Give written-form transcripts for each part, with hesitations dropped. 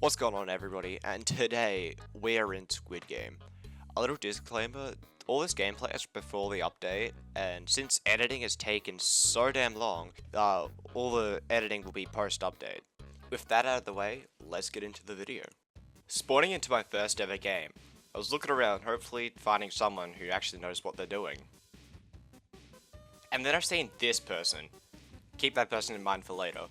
What's going on, everybody? And today we're in Squid Game. A little disclaimer, all this gameplay is before the update, and since editing has taken so damn long, all the editing will be post-update. With that out of the way, let's get into the video. Spawning into my first ever game, I was looking around, hopefully finding someone who actually knows what they're doing. And then I've seen this person. Keep that person in mind for later.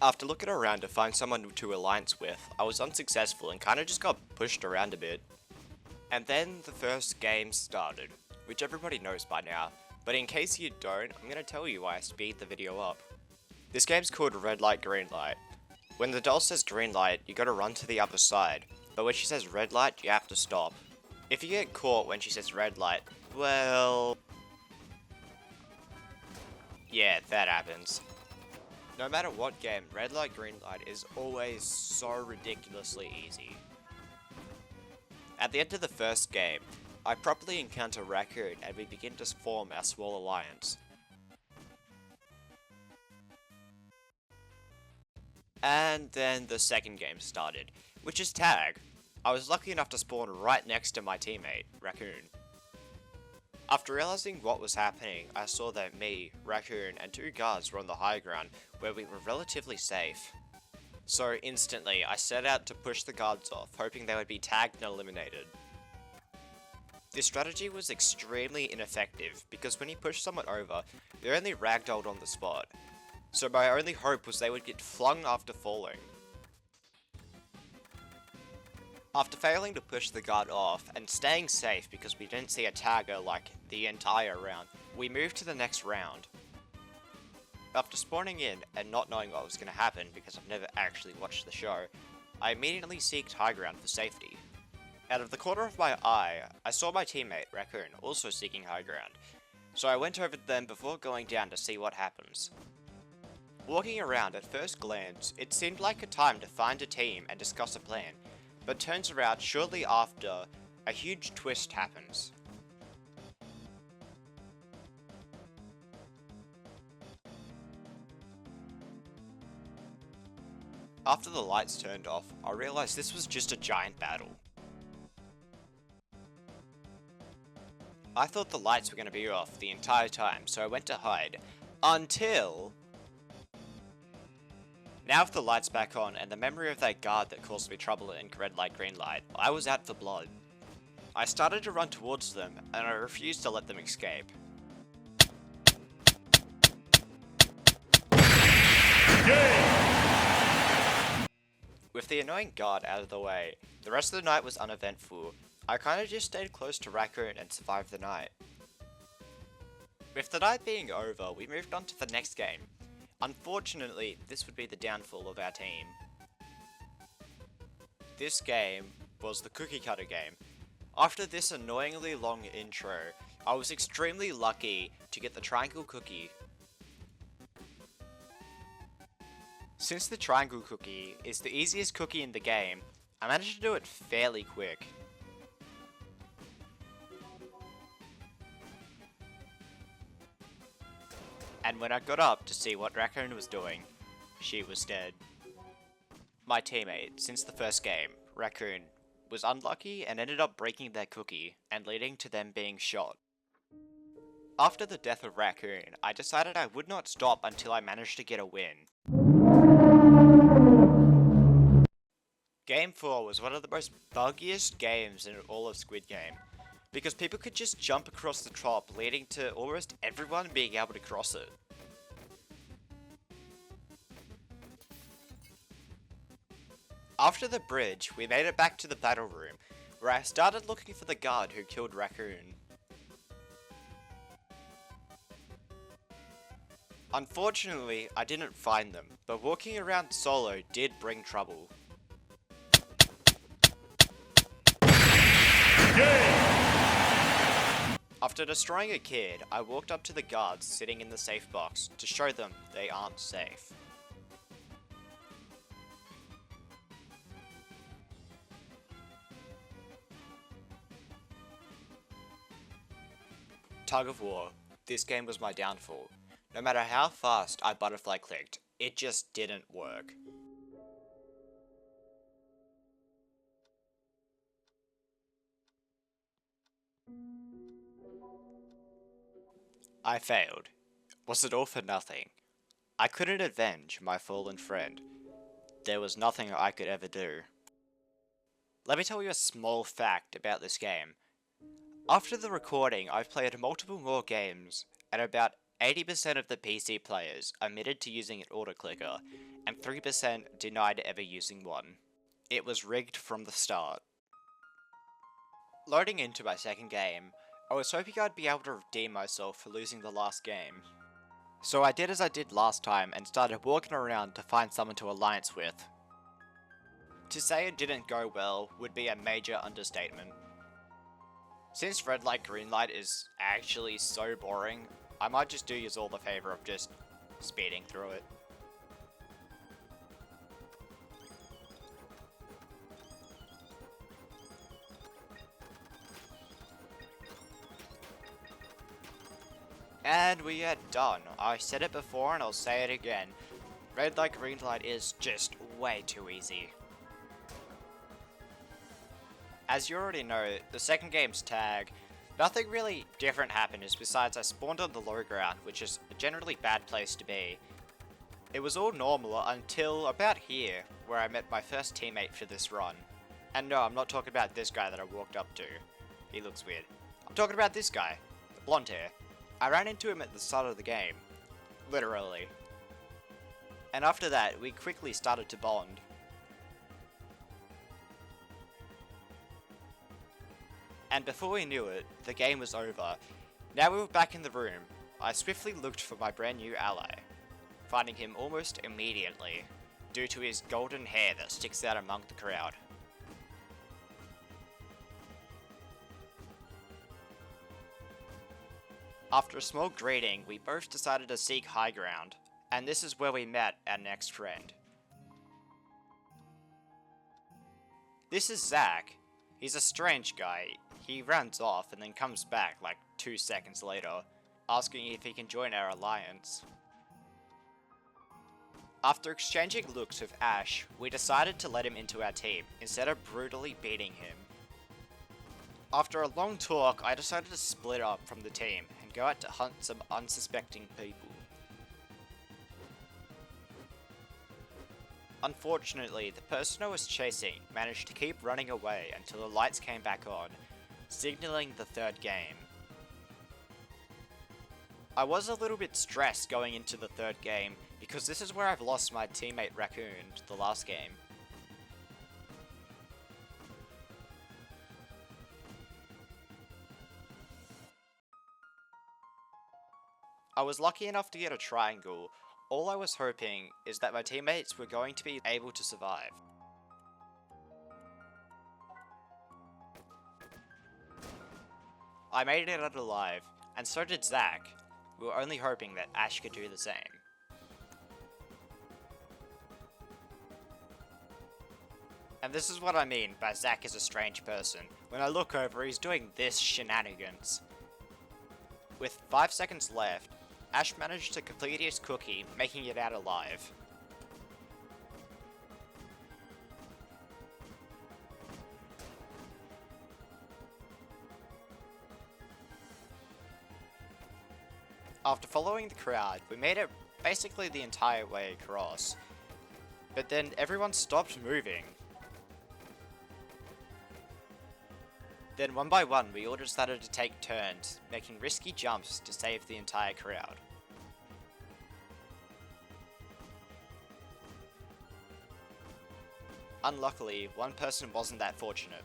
After looking around to find someone to alliance with, I was unsuccessful and kinda just got pushed around a bit. And then the first game started, which everybody knows by now, but in case you don't, I'm gonna tell you why I speed the video up. This game's called Red Light, Green Light. When the doll says green light, you gotta run to the other side, but when she says red light, you have to stop. If you get caught when she says red light, well... yeah, that happens. No matter what game, red light, green light is always so ridiculously easy. At the end of the first game, I properly encounter Raccoon and we begin to form our small alliance. And then the second game started, which is Tag. I was lucky enough to spawn right next to my teammate, Raccoon. After realizing what was happening, I saw that me, Raccoon, and two guards were on the high ground where we were relatively safe. So instantly, I set out to push the guards off, hoping they would be tagged and eliminated. This strategy was extremely ineffective, because when you push someone over, they're only ragdolled on the spot. So my only hope was they would get flung after falling. After failing to push the guard off, and staying safe because we didn't see a tagger like the entire round, we moved to the next round. After spawning in and not knowing what was going to happen because I've never actually watched the show, I immediately seeked high ground for safety. Out of the corner of my eye, I saw my teammate, Raccoon, also seeking high ground, so I went over to them before going down to see what happens. Walking around at first glance, it seemed like a time to find a team and discuss a plan, but turns around shortly after, a huge twist happens. After the lights turned off, I realized this was just a giant battle. I thought the lights were going to be off the entire time, so I went to hide, until... Now with the lights back on and the memory of that guard that caused me trouble in red light, green light, I was out for blood. I started to run towards them, and I refused to let them escape. With the annoying guard out of the way, the rest of the night was uneventful. I kinda just stayed close to Raccoon and survived the night. With the night being over, we moved on to the next game. Unfortunately, this would be the downfall of our team. This game was the cookie cutter game. After this annoyingly long intro, I was extremely lucky to get the triangle cookie. Since the triangle cookie is the easiest cookie in the game, I managed to do it fairly quick. And when I got up to see what Raccoon was doing, she was dead. My teammate, since the first game, Raccoon, was unlucky and ended up breaking their cookie and leading to them being shot. After the death of Raccoon, I decided I would not stop until I managed to get a win. Game 4 was one of the most buggiest games in all of Squid Game, because people could just jump across the top, leading to almost everyone being able to cross it. After the bridge, we made it back to the battle room, where I started looking for the guard who killed Raccoon. Unfortunately, I didn't find them, but walking around solo did bring trouble. After destroying a kid, I walked up to the guards sitting in the safe box to show them they aren't safe. Tug of War. This game was my downfall. No matter how fast I butterfly clicked, it just didn't work. I failed. Was it all for nothing? I couldn't avenge my fallen friend. There was nothing I could ever do. Let me tell you a small fact about this game. After the recording, I've played multiple more games, and about 80% of the PC players admitted to using an autoclicker, and 3% denied ever using one. It was rigged from the start. Loading into my second game, I was hoping I'd be able to redeem myself for losing the last game. So I did as I did last time and started walking around to find someone to alliance with. To say it didn't go well would be a major understatement. Since red light green light is actually so boring, I might just do you all the favor of just speeding through it. And we are done. I said it before and I'll say it again. Red light green light is just way too easy. As you already know, the second game's tag, nothing really different happened besides I spawned on the low ground, which is a generally bad place to be. It was all normal until about here, where I met my first teammate for this run. And no, I'm not talking about this guy that I walked up to. He looks weird. I'm talking about this guy, the blonde hair. I ran into him at the start of the game. Literally. And after that, we quickly started to bond. And before we knew it, the game was over. Now we were back in the room. I swiftly looked for my brand new ally, finding him almost immediately, due to his golden hair that sticks out among the crowd. After a small greeting, we both decided to seek high ground, and this is where we met our next friend. This is Zach. He's a strange guy. He runs off and then comes back like 2 seconds later, asking if he can join our alliance. After exchanging looks with Ash, we decided to let him into our team instead of brutally beating him. After a long talk, I decided to split up from the team and go out to hunt some unsuspecting people. Unfortunately, the person I was chasing managed to keep running away until the lights came back on, signaling the third game. I was a little bit stressed going into the third game because this is where I've lost my teammate Raccoon to the last game. I was lucky enough to get a triangle. All I was hoping is that my teammates were going to be able to survive. I made it out alive, and so did Zach. We were only hoping that Ash could do the same. And this is what I mean by Zach is a strange person. When I look over, he's doing this shenanigans. With 5 seconds left, Ash managed to complete his cookie, making it out alive. After following the crowd, we made it basically the entire way across. But then everyone stopped moving. Then one by one we all decided to take turns, making risky jumps to save the entire crowd. Unluckily, one person wasn't that fortunate.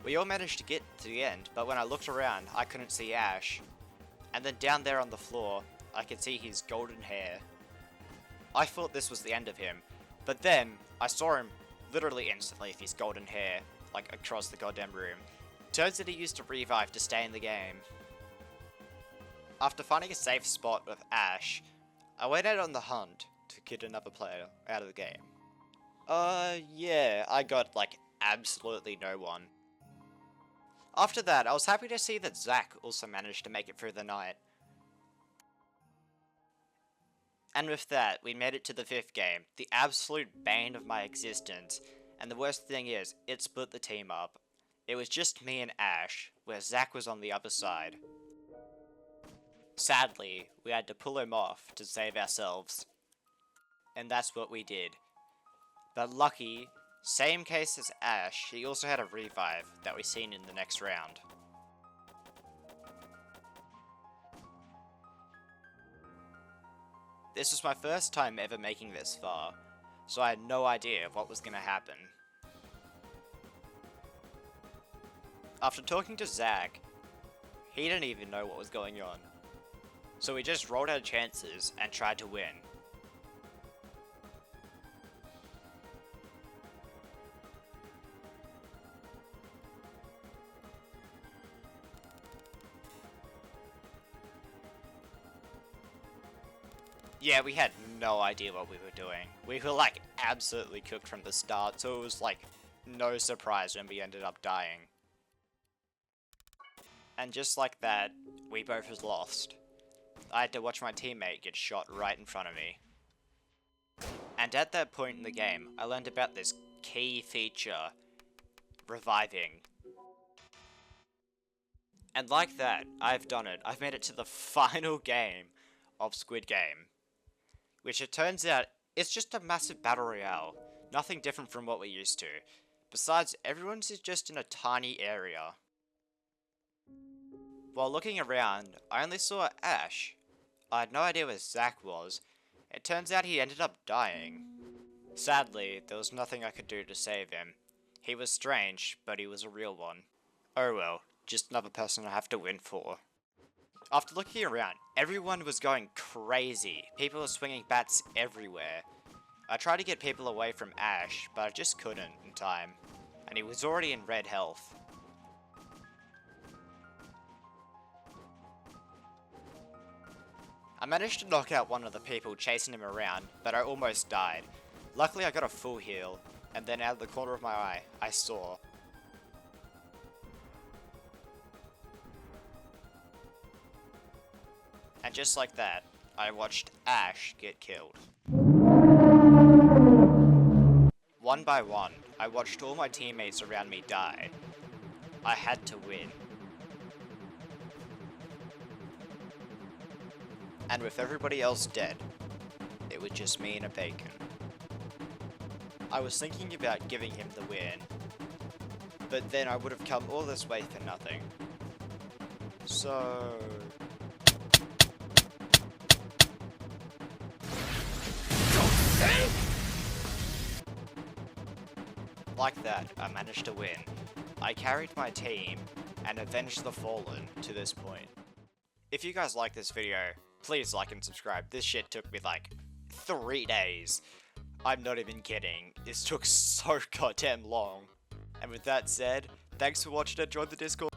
We all managed to get to the end, but when I looked around, I couldn't see Ash. And then down there on the floor, I could see his golden hair. I thought this was the end of him, but then I saw him literally instantly with his golden hair, like across the goddamn room. Turns out he used to revive to stay in the game. After finding a safe spot with Ash, I went out on the hunt to get another player out of the game. Yeah, I got like absolutely no one. After that, I was happy to see that Zach also managed to make it through the night. And with that, we made it to the 5th game, the absolute bane of my existence, and the worst thing is, it split the team up. It was just me and Ash, where Zack was on the other side. Sadly, we had to pull him off to save ourselves. And that's what we did. But lucky, same case as Ash, he also had a revive that we seen in the next round. This was my first time ever making this far, so I had no idea what was going to happen. After talking to Zack, he didn't even know what was going on. So we just rolled our chances and tried to win. Yeah, we had no idea what we were doing. We were like absolutely cooked from the start, so it was like no surprise when we ended up dying. And just like that, we both lost. I had to watch my teammate get shot right in front of me. And at that point in the game, I learned about this key feature, reviving. And like that, I've done it. I've made it to the final game of Squid Game. Which it turns out, it's just a massive battle royale. Nothing different from what we're used to. Besides, everyone's just in a tiny area. While looking around, I only saw Ash. I had no idea where Zack was. It turns out he ended up dying. Sadly, there was nothing I could do to save him. He was strange, but he was a real one. Oh well, just another person I have to win for. After looking around, everyone was going crazy. People were swinging bats everywhere. I tried to get people away from Ash, but I just couldn't in time. And he was already in red health. I managed to knock out one of the people chasing him around, but I almost died. Luckily I got a full heal, and then out of the corner of my eye, I saw. And just like that, I watched Ash get killed. One by one, I watched all my teammates around me die. I had to win. And with everybody else dead, it was just me and a bacon. I was thinking about giving him the win, but then I would have come all this way for nothing. So... Like that, I managed to win. I carried my team and avenged the fallen to this point. If you guys like this video, please like and subscribe. This shit took me like 3 days. I'm not even kidding. This took so goddamn long. And with that said, thanks for watching and join the Discord.